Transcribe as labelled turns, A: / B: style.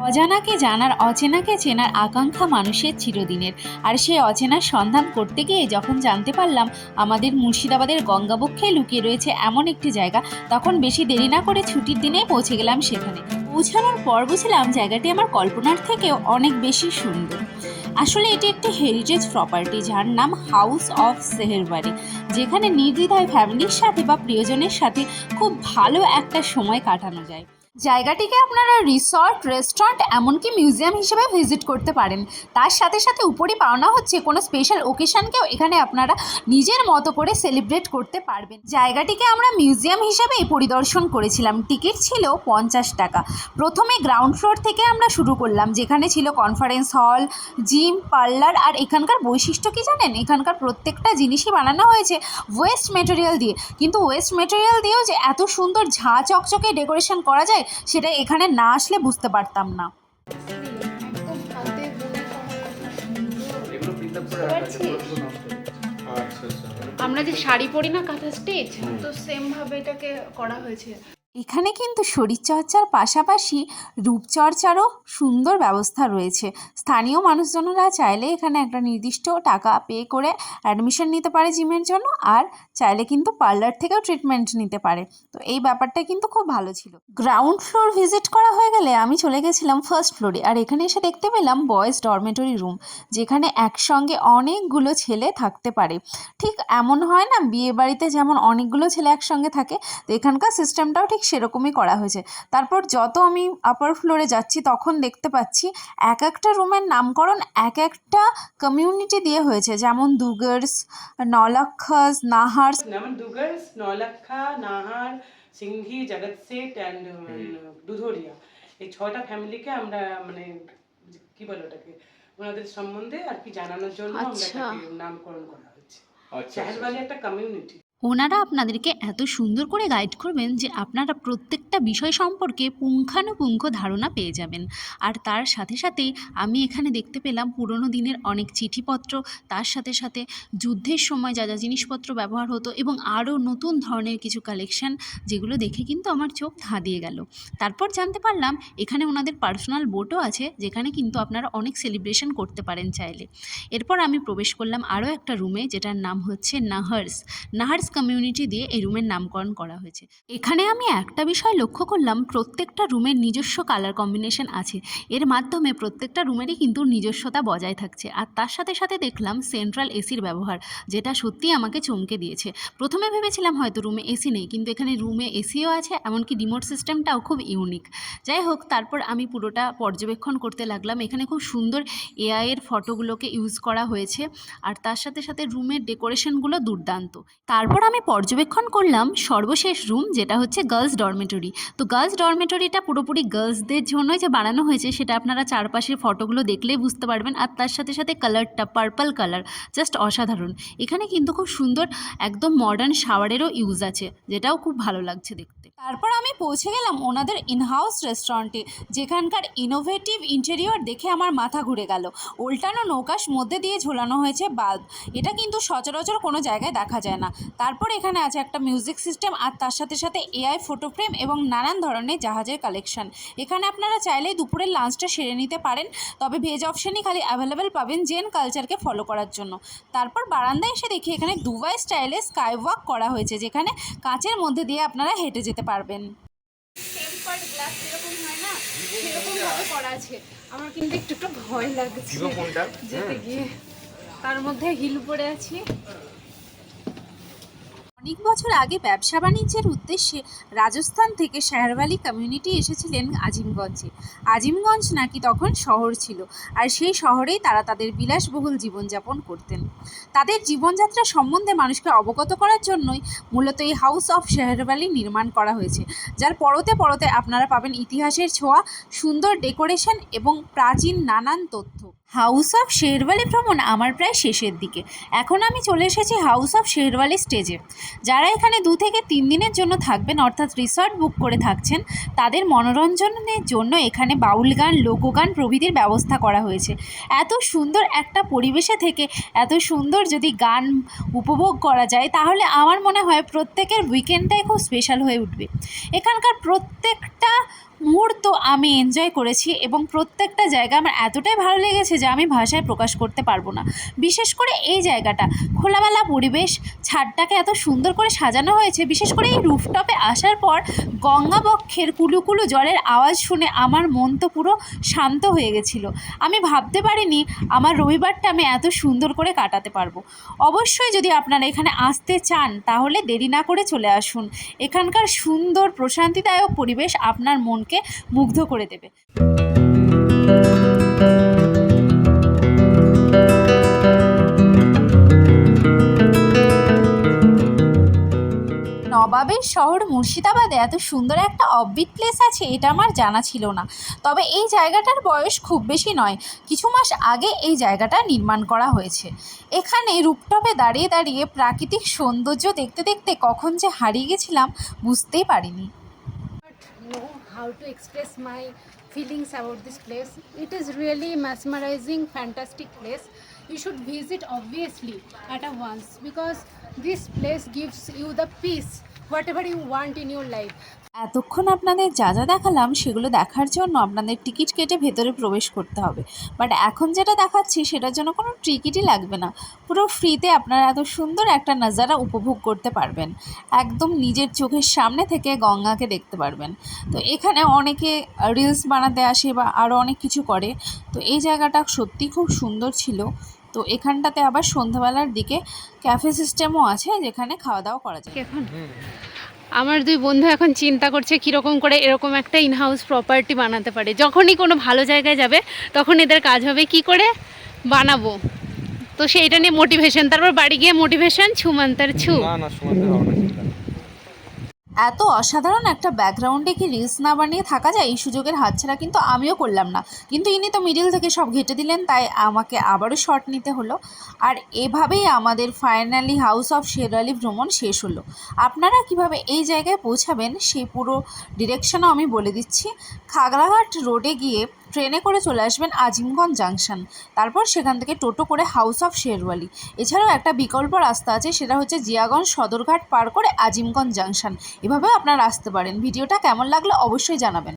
A: অজানাকে জানার, অচেনাকে চেনার আকাঙ্ক্ষা মানুষের চিরদিনের। আর সেই অচেনার সন্ধান করতে গিয়ে যখন জানতে পারলাম আমাদের মুর্শিদাবাদের গঙ্গাবক্ষে লুকিয়ে রয়েছে এমন একটি জায়গা, তখন বেশি দেরি না করে ছুটির দিনেই পৌঁছে গেলাম সেখানে। পৌঁছানোর পর বুঝলাম জায়গাটি আমার কল্পনার থেকেও অনেক বেশি সুন্দর। আসলে এটি একটি হেরিটেজ প্রপার্টি, যার নাম হাউস অফ সেহেরবাড়ি, যেখানে নির্দ্বিধায় ফ্যামিলির সাথে বা প্রিয়জনের সাথে খুব ভালো একটা সময় কাটানো যায়। জায়গাটিকে আপনারা রিসর্ট, রেস্টুরেন্ট, এমনকি মিউজিয়াম হিসেবে ভিজিট করতে পারেন। তার সাথে সাথে উপরই পাওনা হচ্ছে কোনো স্পেশাল ওকেশনকেও এখানে আপনারা নিজের মতো করে সেলিব্রেট করতে পারবেন। জায়গাটিকে আমরা মিউজিয়াম হিসেবেই পরিদর্শন করেছিলাম। টিকিট ছিল 50 টাকা। প্রথমে গ্রাউন্ড ফ্লোর থেকে আমরা শুরু করলাম, যেখানে ছিল কনফারেন্স হল, জিম, পার্লার। আর এখানকার বৈশিষ্ট্য কি জানেন? এখানকার প্রত্যেকটা জিনিসই বানানো হয়েছে ওয়েস্ট মেটেরিয়াল দিয়ে। কিন্তু ওয়েস্ট মেটেরিয়াল দিয়েও যে এত সুন্দর ঝাঁ চকচকে ডেকোরেশন করা যায়, সেটা এখানে না আসলে বুঝতে পারতাম না।
B: আমরা যে শাড়ি পরি না কাঁথা স্টিচ, তো সেম ভাবে এটাকে করা হয়েছে।
A: এখানে কিন্তু শরীরচর্চার পাশাপাশি রূপচর্চারও সুন্দর ব্যবস্থা রয়েছে। স্থানীয় মানুষজনরা চাইলে এখানে একটা নির্দিষ্ট টাকা পে করে অ্যাডমিশন নিতে পারে জিমের জন্য, আর চাইলে কিন্তু পার্লার থেকেও ট্রিটমেন্ট নিতে পারে। তো এই ব্যাপারটা কিন্তু খুব ভালো ছিল। গ্রাউন্ড ফ্লোর ভিজিট করা হয়ে গেলে আমি চলে গেছিলাম ফার্স্ট ফ্লোরে। আর এখানে এসে দেখতে পেলাম বয়েজ ডরমেটরি রুম, যেখানে একসঙ্গে অনেকগুলো ছেলে থাকতে পারে। ঠিক এমন হয় না বিয়ে বাড়িতে যেমন অনেকগুলো ছেলে একসঙ্গে থাকে, তো এখানকার সিস্টেমটাও ঠিক সেরকমই করা হয়েছে। তারপর যত আমি আপার ফ্লোরে যাচ্ছি তখন দেখতে পাচ্ছি এক একটা রুমের নামকরণ এক একটা কমিউনিটি দিয়ে হয়েছে, যেমন দুগার্স, নলাক্ষাস, নাহার।
C: যেমন দুগার্স, নলাক্ষা, নাহার, সিংহি, জগৎ শেঠ অ্যান্ড দুধরিয়া, এই 6টা ফ্যামিলিকে আমরা মানে কি বলে ওটাকে, ওনাদের সম্বন্ধে আর কি জানানোর জন্য আমরা এটাকে নামকরণ করা হয়েছে। সেহেরবাড়ি একটা কমিউনিটি।
A: ওনারা আপনাদেরকে এত সুন্দর করে গাইড করবেন যে আপনারা প্রত্যেকটা বিষয় সম্পর্কে পুঙ্খানুপুঙ্খ ধারণা পেয়ে যাবেন। আর তার সাথে সাথেই আমি এখানে দেখতে পেলাম পুরনো দিনের অনেক চিঠিপত্র, তার সাথে সাথে যুদ্ধের সময় যা যা জিনিসপত্র ব্যবহার হতো, এবং আরও নতুন ধরনের কিছু কালেকশন, যেগুলো দেখে কিন্তু আমার চোখ ধাঁধিয়ে গেল। তারপর জানতে পারলাম এখানে ওনাদের পার্সোনাল বোটও আছে, যেখানে কিন্তু আপনারা অনেক সেলিব্রেশন করতে পারেন চাইলে। এরপর আমি প্রবেশ করলাম আরও একটা রুমে, যেটার নাম হচ্ছে নাহার্স। নাহার্স কমিউনিটি দিয়ে এই রুমের নামকরণ করা হয়েছে। এখানে আমি একটা বিষয় লক্ষ্য করলাম, প্রত্যেকটা রুমের নিজস্ব কালার কম্বিনেশন আছে। এর মাধ্যমে প্রত্যেকটা রুমেরই কিন্তু নিজস্বতা বজায় থাকছে। আর তার সাথে সাথে দেখলাম সেন্ট্রাল এসির ব্যবহার, যেটা সত্যি আমাকে চমকে দিয়েছে। প্রথমে ভেবেছিলাম হয়তো রুমে এসি নেই, কিন্তু এখানে রুমে এসিও আছে, এমনকি রিমোট সিস্টেমটাও খুব ইউনিক। যাই হোক, তারপর আমি পুরোটা পর্যবেক্ষণ করতে লাগলাম। এখানে খুব সুন্দর এআই এর ফটোগুলোকে ইউজ করা হয়েছে, আর তার সাথে সাথে রুমের ডেকোরেশনগুলো দুর্দান্ত। তারপর আমি পর্যবেক্ষণ করলাম সর্বশেষ রুম, যেটা হচ্ছে গার্লস ডরমেটরি। তো গার্লস ডরমেটরিটা পুরোপুরি গার্লসদের জন্যই যে বানানো হয়েছে, সেটা আপনারা চারপাশের ফটোগুলো দেখলেই বুঝতে পারবেন। আর তার সাথে সাথে কালারটা পার্পল কালার, জাস্ট অসাধারণ। এখানে কিন্তু খুব সুন্দর একদম মডার্ন শাওয়ারেরও ইউজ আছে, যেটাও খুব ভালো লাগছে দেখতে। তারপর আমি পৌঁছে গেলাম ওনাদের ইনহাউস রেস্টুরেন্টে, যেখানকার ইনোভেটিভ ইন্টেরিয়র দেখে আমার মাথা ঘুরে গেল। উল্টানো নৌকাশ মধ্যে দিয়ে ঝোলানো হয়েছে বাল্ব, এটা কিন্তু সচরাচর কোনো জায়গায় দেখা যায় না। তারপর এখানে আছে একটা মিউজিক সিস্টেম, আর তার সাথে সাথে এআই ফটো ফ্রেম এবং নানান ধরনের জাহাজের কালেকশন। এখানে আপনারা চাইলেই দুপুরের লাঞ্চটা সেরে নিতে পারেন, তবে ভেজ অপশানই খালি অ্যাভেলেবেল পাবেন জেন কালচারকে ফলো করার জন্য। তারপর বারান্দায় এসে দেখি এখানে দুবাই স্টাইলে স্কাই ওয়াক করা হয়েছে, যেখানে কাঁচের মধ্যে দিয়ে আপনারা হেঁটে যেতে পারবেন।
B: টেম্পার্ড গ্লাস যেরকম হয় না, সেরকম ভাবে করা আছে। আমার কিন্তু একটু ভয় লাগছে যেতে গিয়ে, তার মধ্যে হিল পরে আছি।
A: অনেক বছর আগে ব্যবসা বাণিজ্যের উদ্দেশ্যে রাজস্থান থেকে শেহরওয়ালি কমিউনিটি এসেছিলেন আজিমগঞ্জে। আজিমগঞ্জ নাকি তখন শহর ছিল, আর সেই শহরেই তারা তাদের বিলাসবহুল জীবনযাপন করতেন। তাদের জীবনযাত্রা সম্বন্ধে মানুষকে অবগত করার জন্যই মূলত এই হাউস অফ শেহরওয়ালি নির্মাণ করা হয়েছে, যার পরতে পরতে আপনারা পাবেন ইতিহাসের ছোঁয়া, সুন্দর ডেকোরেশন এবং প্রাচীন নানান তথ্য। হাউস অফ শেহরওয়ালি ভ্রমণ আমার প্রায় শেষের দিকে। এখন আমি চলে এসেছি হাউস অফ শেহরওয়ালি স্টেজে। যারা এখানে 2 থেকে 3 দিনের জন্য থাকবেন, অর্থাৎ রিসর্ট বুক করে থাকছেন, তাদের মনোরঞ্জনের জন্য এখানে বাউল গান, লোকগান প্রভৃতির ব্যবস্থা করা হয়েছে। এত সুন্দর একটা পরিবেশে থেকে এত সুন্দর যদি গান উপভোগ করা যায়, তাহলে আমার মনে হয় প্রত্যেকের উইকেন্ডটাই খুব স্পেশাল হয়ে উঠবে। এখানকার প্রত্যেকটা মুহূর্ত আমি এনজয় করেছি এবং প্রত্যেকটা জায়গা আমার এতটাই ভালো লেগেছে যে আমি ভাষায় প্রকাশ করতে পারবো না। বিশেষ করে এই জায়গাটা খোলামেলা পরিবেশ, ছাদটাকে এত সুন্দর করে সাজানো হয়েছে। বিশেষ করে এই রুফটপে আসার পর গঙ্গাবক্ষের কুলুকুলু জলের আওয়াজ শুনে আমার মন তো পুরো শান্ত হয়ে গেছিলো। আমি ভাবতে পারিনি আমার রবিবারটা আমি এত সুন্দর করে কাটাতে পারবো। অবশ্যই যদি আপনারা এখানে আসতে চান তাহলে দেরি না করে চলে আসুন। এখানকার সুন্দর প্রশান্তিদায়ক পরিবেশ আপনার মনকে মুগ্ধ করে দেবে। নবাবের শহর মুর্শিদাবাদে এত সুন্দর একটা অফবিট প্লেস আছে এটা আমার জানা ছিল না। তবে এই জায়গাটার বয়স খুব বেশি নয়, কিছু মাস আগে এই জায়গাটা নির্মাণ করা হয়েছে। এখানে রুপটপে দাঁড়িয়ে দাঁড়িয়ে প্রাকৃতিক সৌন্দর্য দেখতে দেখতে কখন যে হারিয়ে গেছিলাম বুঝতেই পারিনি।
B: Know how to express my feelings about this place. It is really mesmerizing, fantastic place. You should visit obviously at a once because this place gives you the peace whatever you want in your life.
A: এতক্ষণ আপনাদের যা যা দেখালাম সেগুলো দেখার জন্য আপনাদের ticket কেটে ভেতরে প্রবেশ করতে হবে, বাট এখন যেটা দেখাচ্ছি সেটার জন্য কোনো টিকিটই লাগবে না। পুরো ফ্রিতে আপনারা এত সুন্দর একটা নাজারা উপভোগ করতে পারবেন, একদম নিজের চোখের সামনে থেকে গঙ্গাকে দেখতে পারবেন। তো এখানে অনেকে রিলস বানাতে আসে বা আরও অনেক কিছু করে। তো এই জায়গাটা সত্যি খুব সুন্দর ছিল। তো এখানটাতে আবার সন্ধ্যাবেলার দিকে ক্যাফে সিস্টেমও আছে যেখানে খাওয়া দাওয়া করা যায়।
B: এখন আমার দুই বন্ধু এখন চিন্তা করছে কীরকম করে এরকম একটা ইনহাউস প্রপার্টি বানাতে পারে। যখনই কোনো ভালো জায়গায় যাবে তখন এদের কাজ হবে কি করে বানাবো, তো সেইটা নিয়ে মোটিভেশন, তারপর বাড়ি গিয়ে মোটিভেশন ছুমান্তার ছু।
A: এত অসাধারণ একটা ব্যাকগ্রাউন্ডে কি রিলস না বানিয়ে থাকা যায়? এই সুযোগের হাতছাড়া কিন্তু আমিও করলাম না, কিন্তু ইনি তো মিডিল থেকে সব ঘেঁটে দিলেন, তাই আমাকে আবারও শট নিতে হলো। আর এভাবেই আমাদের ফাইনালি হাউস অফ শেরওয়ালি ভ্রমণ শেষ হলো। আপনারা কিভাবে এই জায়গায় পৌঁছাবেন সেই পুরো ডিরেকশনও আমি বলে দিচ্ছি। খাগড়াঘাট রোডে গিয়ে ট্রেনে করে চলে আসবেন আজিমগঞ্জ জাংশন, তারপর সেখান থেকে টোটো করে হাউস অফ শেরওয়ালি। এছাড়াও একটা বিকল্প রাস্তা আছে, সেটা হচ্ছে জিয়াগঞ্জ সদরঘাট পার করে আজিমগঞ্জ জাংশন। এভাবেও আপনারা আসতে পারেন। ভিডিওটা কেমন লাগলো অবশ্যই জানাবেন।